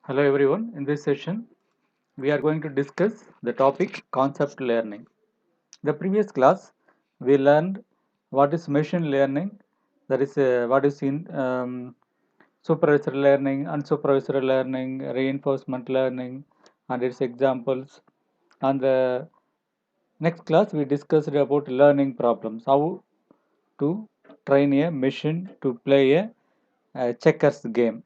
Hello everyone. In this session, we are going to discuss the topic concept learning. The previous class, we learned what is machine learning, that is what is in supervised learning, unsupervised learning, reinforcement learning, and its examples. And the next class, we discussed about learning problems, how to train a machine to play a checkers game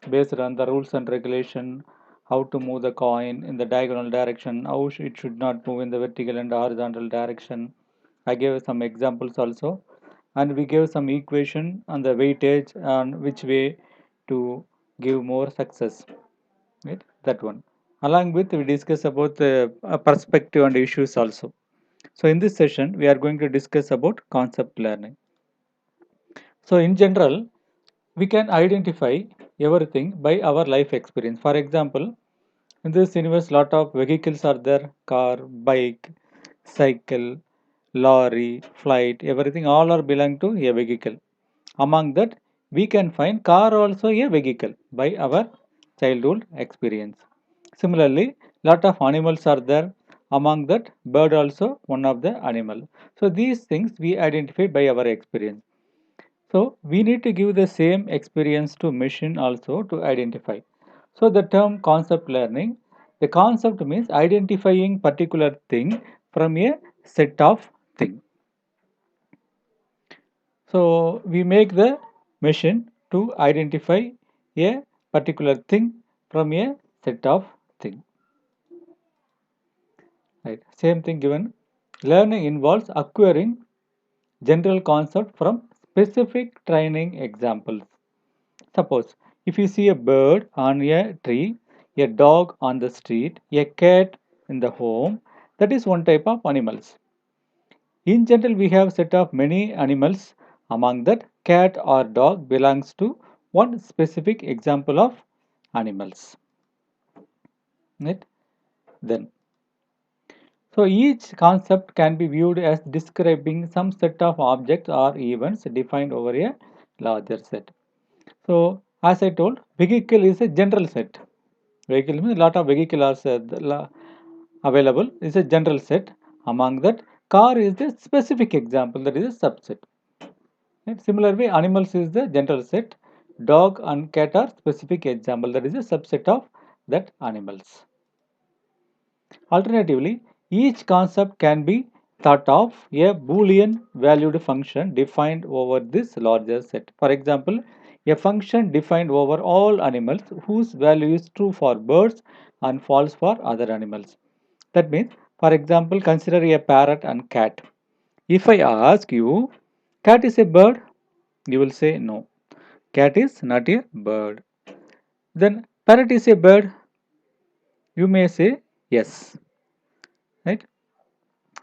based on the rules and regulation, how to move the coin in the diagonal direction, how it should not move in the vertical and horizontal direction. I gave some examples also, and we gave some equation on the weightage and which way to give more success. Right, that one. Along with we discuss about the perspective and issues also. So in this session, we are going to discuss about concept learning. So in general, we can identify everything by our life experience. For example, in this universe, lot of vehicles are there: car, bike, cycle, lorry, flight, everything all are belong to a vehicle. Among that, we can find car also a vehicle by our childhood experience. Similarly, lot of animals are there. Among that, bird also one of the animal. So these things we identify by our experience. So we need to give the same experience to machine also to identify. So the term concept learning, the concept means identifying particular thing from a set of thing. So we make the machine to identify a particular thing from a set of thing. Right. Same thing given. Learning involves acquiring general concept from specific training examples. Suppose if you see a bird on a tree, a dog on the street, a cat in the home, that is one type of animals. In general, we have set of many animals. Among that, cat or dog belongs to one specific example of animals. Right? Then, so each concept can be viewed as describing some set of objects or events defined over a larger set. So, as I told, vehicle is a general set. Vehicle means a lot of vehicle are available. Is a general set. Among that, car is the specific example, that is a subset. In similar way, animals is the general set. Dog and cat are specific example, that is a subset of that animals. Alternatively, each concept can be thought of a Boolean valued function defined over this larger set. For example, a function defined over all animals whose value is true for birds and false for other animals. That means, for example, consider a parrot and cat. If I ask you, cat is a bird, you will say no. Cat is not a bird. Then parrot is a bird, you may say yes. Right?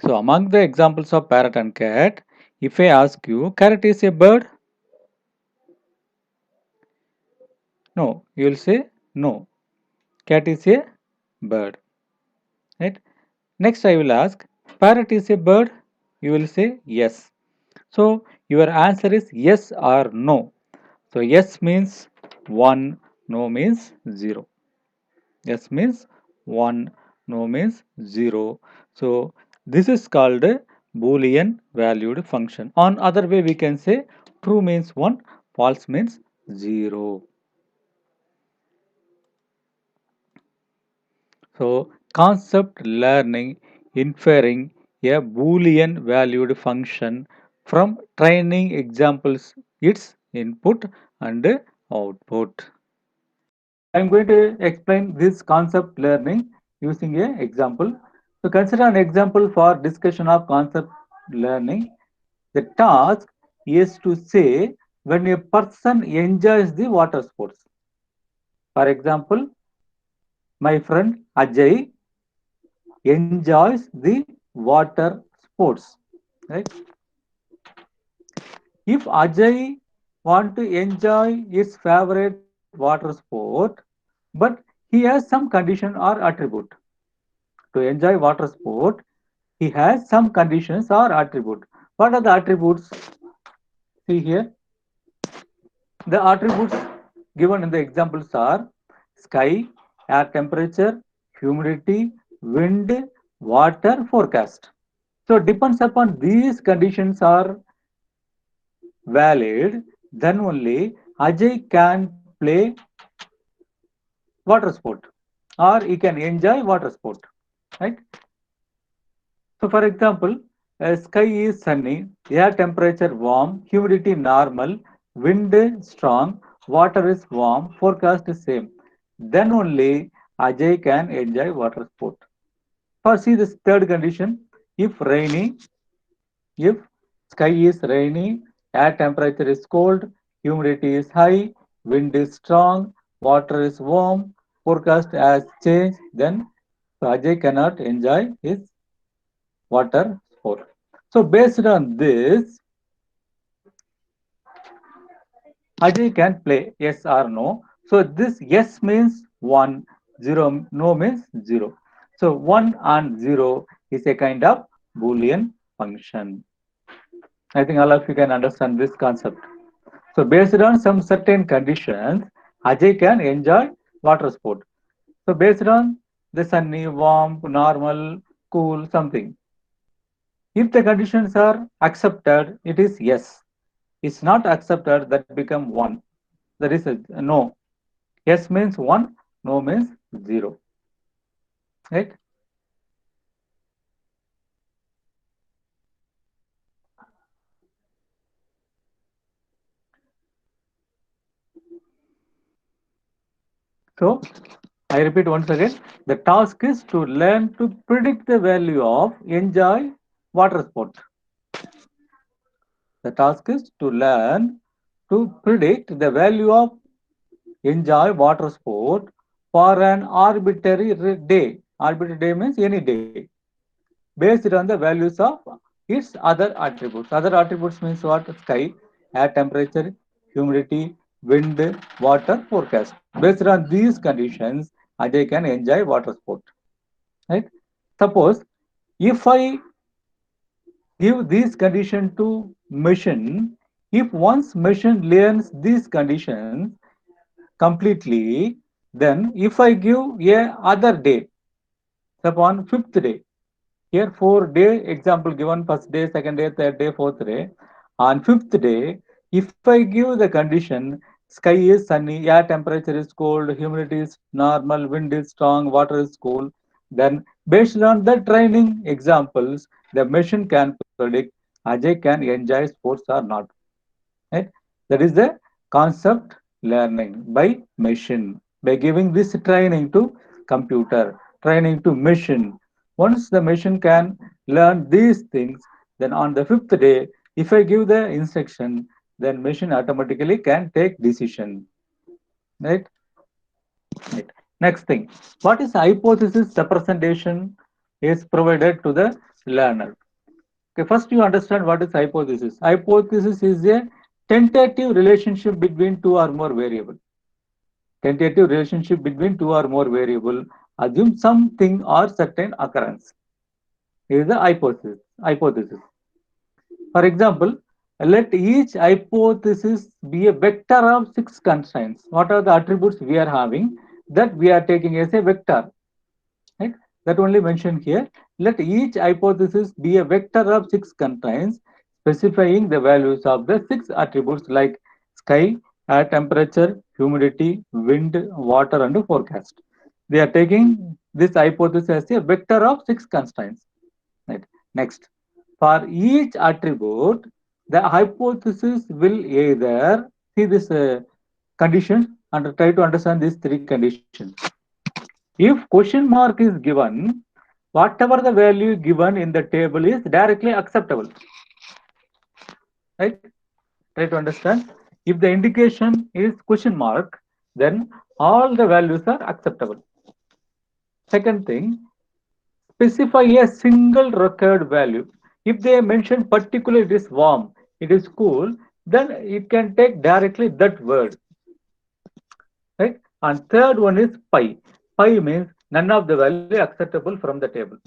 So among the examples of parrot and cat, if I ask you, carrot is a bird? No, you will say no. Cat is a bird. Right? Next I will ask, parrot is a bird? You will say yes. So your answer is yes or no. So yes means 1, no means 0. Yes means 1, no means 0. So this is called a Boolean valued function. On other way we can say true means 1, false means 0. So concept learning inferring a Boolean valued function from training examples, its input and output. I am going to explain this concept learning using an example. So consider an example for discussion of concept learning. The task is to say when a person enjoys the water sports. For example, my friend Ajay enjoys the water sports. Right? If Ajay want to enjoy his favorite water sport, but he has some condition or attribute to enjoy water sport, he has some conditions or attribute. What are the attributes? See here, the attributes given in the examples are sky, air temperature, humidity, wind, water forecast. So depends upon these conditions are valid, then only Ajay can play water sport or he can enjoy water sport, right? So for example, sky is sunny, air temperature warm, humidity normal, wind strong, water is warm, forecast is same. Then only Ajay can enjoy water sport. For see this third condition, if rainy, if sky is rainy, air temperature is cold, humidity is high, wind is strong, water is warm, forecast has changed, then Ajay cannot enjoy his water sport. So based on this, Ajay can play yes or no. So this yes means 1, 0 no means 0. So 1 and 0 is a kind of Boolean function. I think all of you can understand this concept. So based on some certain conditions, Ajay can enjoy water sport. So based on the sunny, warm, normal, cool, something. If the conditions are accepted, it is yes. It's not accepted, that become 1. That is a no. Yes means 1, no means 0. Right? So I repeat once again, the task is to learn to predict the value of enjoy water sport. The task is to learn to predict the value of enjoy water sport for an arbitrary day. Arbitrary day means any day, based on the values of its other attributes. Other attributes means what? Sky, air temperature, humidity, wind, water forecast. Based on these conditions, Ajay can enjoy water sport. Right? Suppose if I give this condition to machine, if once machine learns these conditions completely, then if I give a other day, upon fifth day, here 4 day example given, first day, second day, third day, fourth day. On fifth day, if I give the condition sky is sunny, air temperature is cold, humidity is normal, wind is strong, water is cool, then based on the training examples, the machine can predict Ajay can enjoy sports or not. Right? That is the concept learning by machine. By giving this training to computer, training to machine. Once the machine can learn these things, then on the fifth day, if I give the instruction, then machine automatically can take decision. Right? Right. Next thing, what is hypothesis representation is provided to the learner. Okay, first you understand what is hypothesis. Hypothesis is a tentative relationship between two or more variable. Tentative relationship between two or more variable. Assume something or certain occurrence. Is the hypothesis. Hypothesis. For example, let each hypothesis be a vector of 6 constraints. What are the attributes we are having that we are taking as a vector? Right? That only mentioned here. Let each hypothesis be a vector of 6 constraints, specifying the values of the 6 attributes like sky, air temperature, humidity, wind, water, and forecast. They are taking this hypothesis as a vector of 6 constraints. Right. Next, for each attribute, the hypothesis will either see this conditions and try to understand these 3 conditions. If question mark is given, whatever the value given in the table is directly acceptable. Right? Try to understand. If the indication is question mark, then all the values are acceptable. Second thing, specify a single required value. If they mention particularly it is warm, it is cool, then it can take directly that word. Right? And third one is pi. Pi means none of the value acceptable from the table.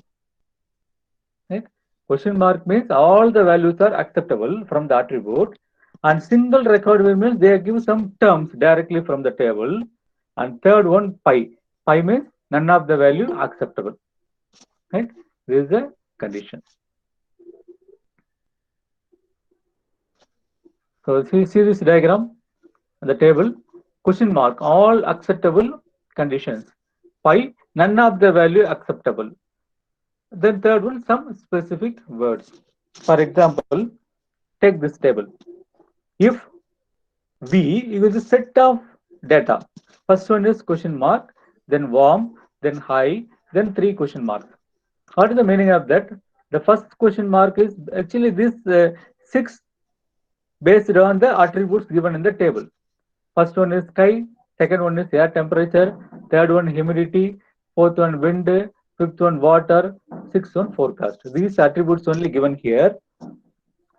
Right? Question mark means all the values are acceptable from the attribute, and single record means they give some terms directly from the table. And third one pi. Pi means none of the value acceptable. Right? This is the condition. So if you see this diagram, the table, question mark, all acceptable conditions. Pi, none of the value acceptable. Then third one, some specific words. For example, take this table. If V is a set of data, first one is question mark, then warm, then high, then three question marks. What is the meaning of that? The first question mark is actually this six based on the attributes given in the table. First one is sky, second one is air temperature, third one humidity, fourth one wind, fifth one water, sixth one forecast. These attributes only given here.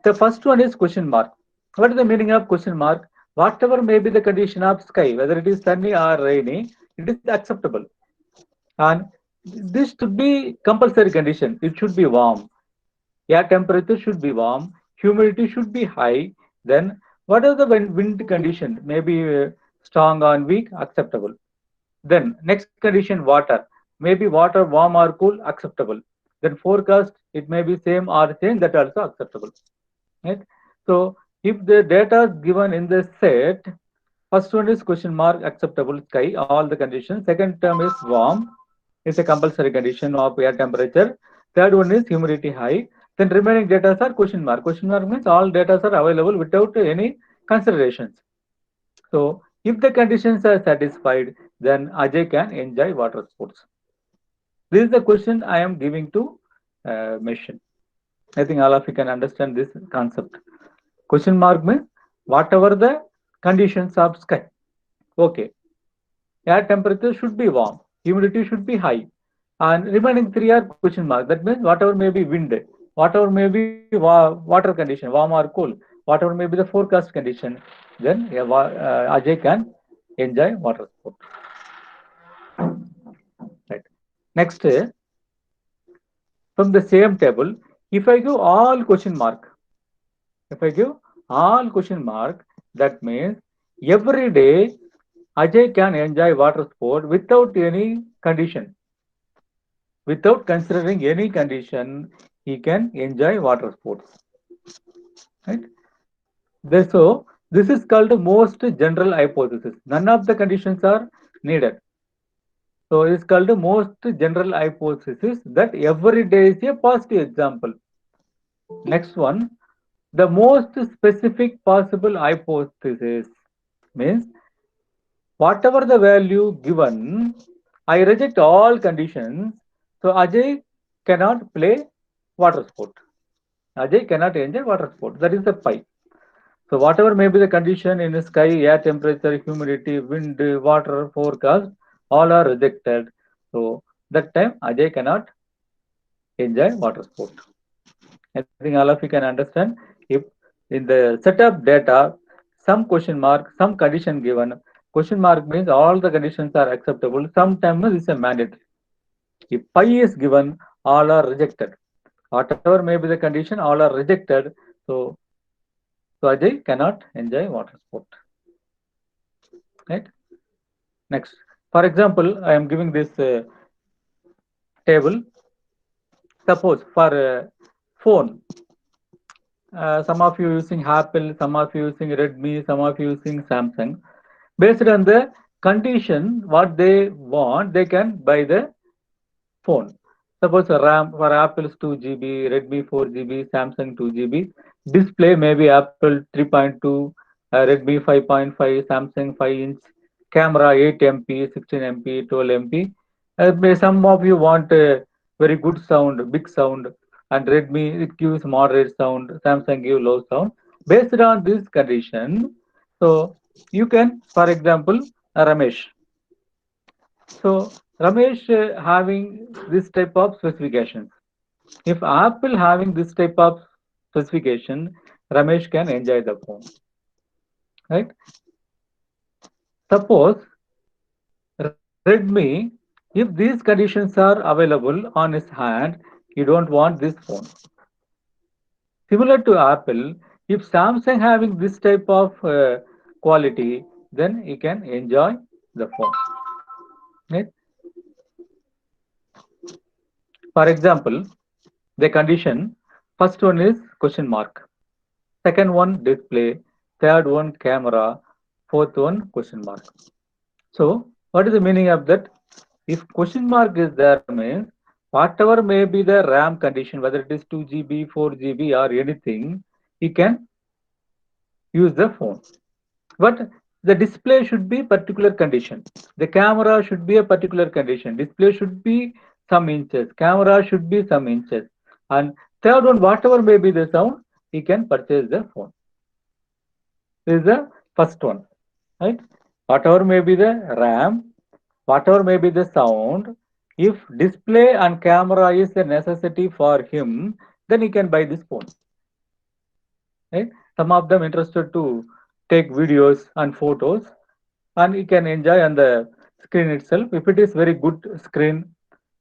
The first one is question mark. What is the meaning of question mark? Whatever may be the condition of sky, whether it is sunny or rainy, it is acceptable. And this should be compulsory condition. It should be warm. Air temperature should be warm. Humidity should be high. Then what are the wind condition? Maybe strong or weak, acceptable. Then next condition, water. Maybe water warm or cool, acceptable. Then forecast, it may be same or change, that also acceptable. Right? So if the data is given in the set, first one is question mark, acceptable, sky, all the conditions. Second term is warm, is a compulsory condition of air temperature. Third one is humidity high. Then remaining data are question mark. Question mark means all data are available without any considerations. So if the conditions are satisfied, then Ajay can enjoy water sports. This is the question I am giving to Mission. I think all of you can understand this concept. Question mark means whatever the conditions of sky. Okay. Air temperature should be warm, humidity should be high, and remaining three are question mark. That means whatever may be wind, whatever may be water condition, warm or cool, whatever may be the forecast condition, then Ajay can enjoy water sport. Right. Next, from the same table, if I give all question mark, if I give all question mark, that means every day Ajay can enjoy water sport without any condition. Without considering any condition, he can enjoy water sports. Right? So this is called the most general hypothesis. None of the conditions are needed. So it is called the most general hypothesis that every day is a positive example. Next one, the most specific possible hypothesis means whatever the value given, I reject all conditions. So Ajay cannot play water sport. Ajay cannot enjoy water sport. That is the pi. So whatever may be the condition in the sky, air temperature, humidity, wind, water, forecast, all are rejected. So that time Ajay cannot enjoy water sport. I think all of you can understand. If in the setup data, some question mark, some condition given, question mark means all the conditions are acceptable. Sometimes it's a mandatory. If pi is given, all are rejected. Whatever may be the condition, all are rejected. So, so Ajay cannot enjoy water sport. Right? Next, for example, I am giving this table. Suppose for phone, some of you using Apple, some of you using Redmi, some of you using Samsung. Based on the condition, what they want, they can buy the phone. Suppose RAM for Apple is 2 GB, Redmi 4 GB, Samsung 2 GB. Display maybe Apple 3.2, Redmi 5.5, Samsung 5 inch. Camera 8 MP, 16 MP, 12 MP. Some of you want a very good sound, big sound, and Redmi it gives moderate sound, Samsung gives low sound. Based on this condition, so you can, for example, Ramesh. So Ramesh having this type of specifications. If Apple having this type of specification, Ramesh can enjoy the phone. Right? Suppose Redmi, if these conditions are available on his hand, you don't want this phone. Similar to Apple, if Samsung having this type of quality, then he can enjoy the phone. Right? For example, the condition first one is question mark, second one display, third one camera, fourth one question mark. So what is the meaning of that? If question mark is there means whatever may be the RAM condition, whether it is 2 GB, 4 GB or anything, you can use the phone. But the display should be particular condition. The camera should be a particular condition. Display should be some inches. Camera should be some inches. And third one, whatever may be the sound, you can purchase the phone. This is the first one, right? Whatever may be the RAM, whatever may be the sound, if display and camera is a necessity for him, then he can buy this phone, right? Some of them interested to take videos and photos, and he can enjoy on the screen itself. If it is very good screen,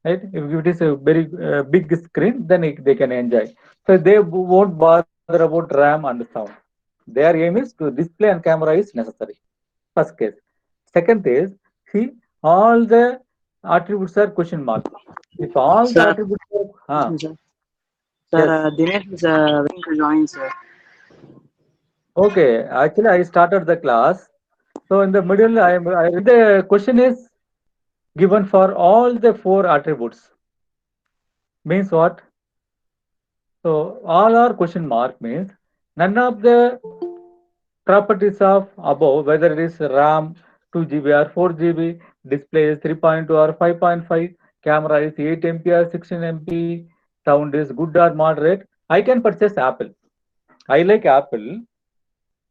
right? If it is a very big screen, then they can enjoy. So they won't bother about RAM and sound. Their aim is to display and camera is necessary. First case. Second is, see, all the attributes are question mark. If all the Sir, attributes are, sir, yes, Dinesh is waiting to join, sir. okay. Actually, I started the class. So in the middle, the question is given for all the four attributes. Means what? So all are question mark means none of the properties of above, whether it is RAM 2 GB or 4 GB, display is 3.2 or 5.5, camera is 8 MP or 16 MP, sound is good or moderate, I can purchase Apple. I like Apple,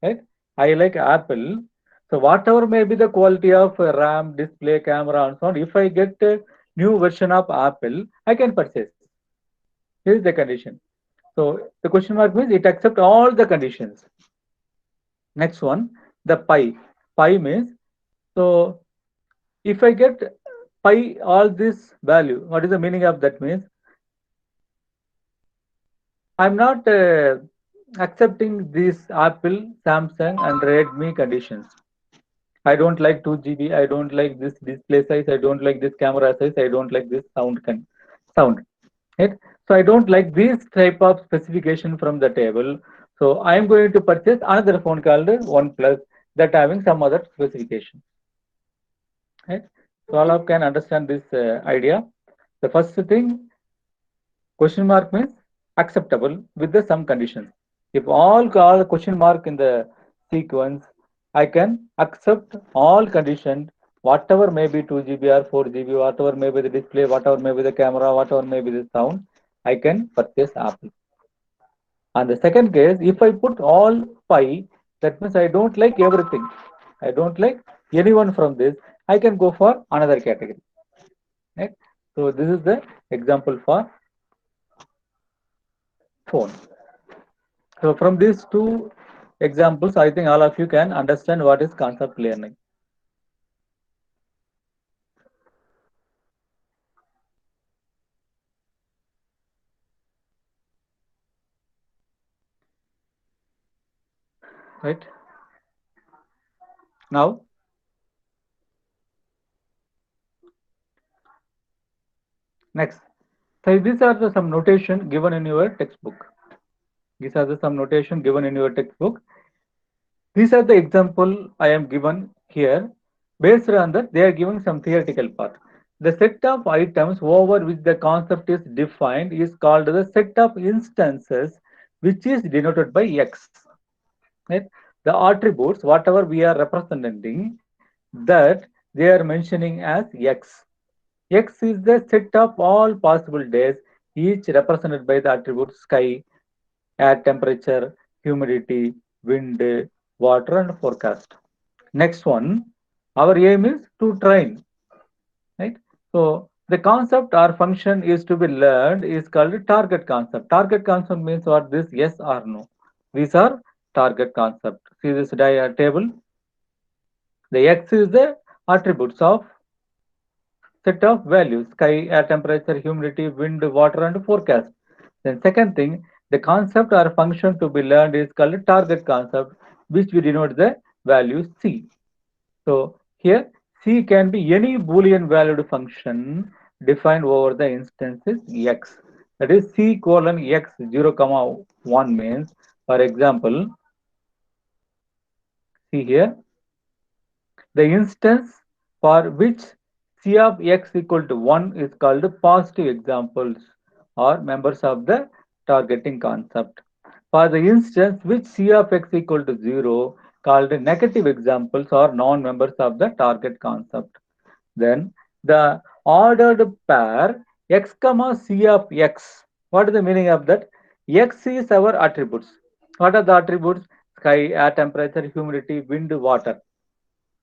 right? I like Apple. So whatever may be the quality of RAM, display, camera, and so on, if I get a new version of Apple, I can purchase. Here is the condition. So the question mark means it accepts all the conditions. Next one, the pi. Pi means, so if I get pi all this value, what is the meaning of that means? I'm not accepting these Apple, Samsung and Redmi conditions. I don't like 2 GB. I don't like this display size. I don't like this camera size. I don't like this sound. Right? So I don't like this type of specification from the table. So I am going to purchase another phone called OnePlus that having some other specification. Right? So all of can understand this idea. The first thing, question mark means acceptable with the some conditions. If all question mark in the sequence, I can accept all conditions, whatever may be 2 GB or 4 GB, whatever may be the display, whatever may be the camera, whatever may be the sound, I can purchase Apple. And the second case, if I put all pi, that means I don't like everything. I don't like anyone from this. I can go for another category. Right? So this is the example for phone. So from these two examples, I think all of you can understand what is concept learning. Right? Now, next. So these are the some notation given in your textbook. These are the some notation given in your textbook. These are the example I am given here. Based on that, they are giving some theoretical part. The set of items over which the concept is defined is called the set of instances, which is denoted by X. Right? The attributes, whatever we are representing, that they are mentioning as X. X is the set of all possible days, each represented by the attributes sky, air temperature, humidity, wind, water, and forecast. Next one, our aim is to train, right? So the concept or function is to be learned is called a target concept. Target concept means what? This yes or no. These are target concept. See this table. The X is the attributes of set of values: sky, air temperature, humidity, wind, water, and forecast. Then second thing, the concept or function to be learned is called a target concept, which we denote the value C. So here C can be any Boolean valued function defined over the instances x. That is c colon x 0 comma 1 means, for example, see here, the instance for which c of x equal to 1 is called positive examples or members of the targeting concept. For the instance which c of x equal to 0 called negative examples or non-members of the target concept. Then the ordered pair x comma c of x. What is the meaning of that? X is our attributes. What are the attributes? Sky, air temperature, humidity, wind, water.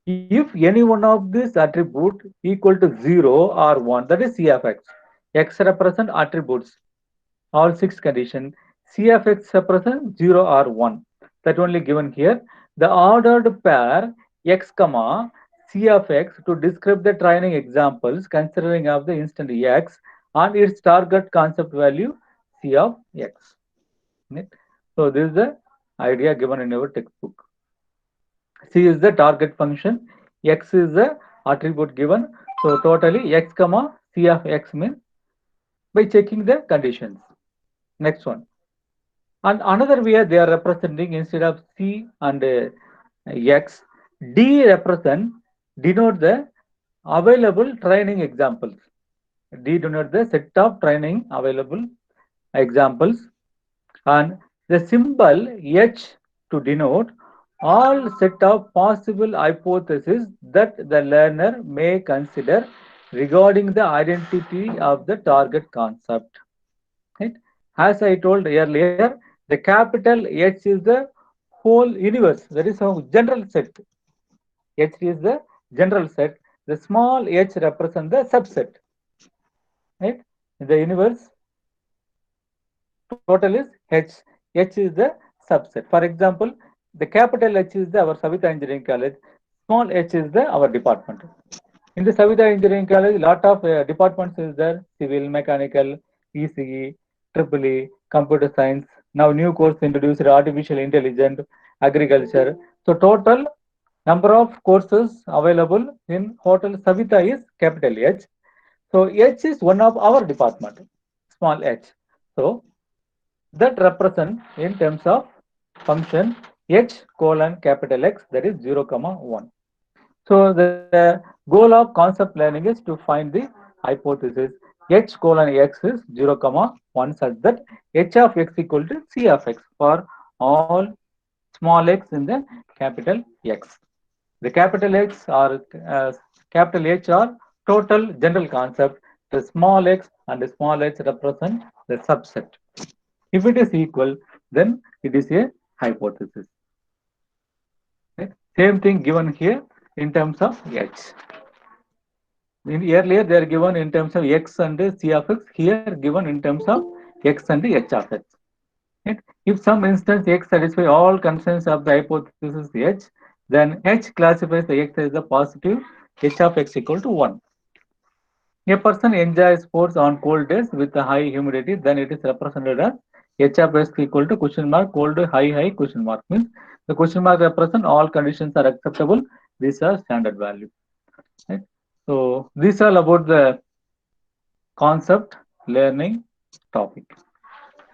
If any one of these attribute equal to 0 or 1, that is C of x. X represent attributes, all six conditions. C of x represent 0 or 1. That only given here. The ordered pair x comma C of x to describe the training examples considering of the instant x and its target concept value C of x. Right? So this is the idea given in our textbook. C is the target function, x is the attribute given. So totally x comma c of x means by checking the conditions. Next one. And another way they are representing instead of c and x, d represent denote the available training examples. D denote the set of training available examples, and the symbol H to denote all set of possible hypotheses that the learner may consider regarding the identity of the target concept. Right? As I told earlier, the capital H is the whole universe. That is a general set. H is the general set. The small h represents the subset. Right? The universe total is H. H is the subset. For example, the capital H is the our Savita Engineering College. Small h is the our department. In the Savita Engineering College, lot of departments is there: civil, mechanical, ECE, triple E, computer science. Now new course introduced artificial intelligence, agriculture. So total number of courses available in Hotel Savita is capital H. So H is one of our department, small h. So that represent in terms of function h colon capital X, that is 0 comma 1. So the goal of concept learning is to find the hypothesis h colon x is 0 comma 1 such that h of x equal to c of x for all small x in the capital X. The capital X or capital H are total general concept. The small x and the small h represent the subset. If it is equal, then it is a hypothesis. Right? Same thing given here in terms of h. Earlier they are given in terms of x and c of x. Here given in terms of x and h of x. Right? If some instance x satisfy all constraints of the hypothesis h, then h classifies the x as a positive, h of x equal to 1. A person enjoys sports on cold days with a high humidity, then it is represented as h of x equal to question mark cold high question mark, means the question mark represent all conditions are acceptable. These are standard value. Right? So these are about the concept learning topic.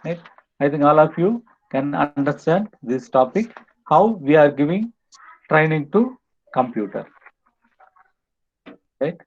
Right? I think all of you can understand this topic, how we are giving training to computer. Right?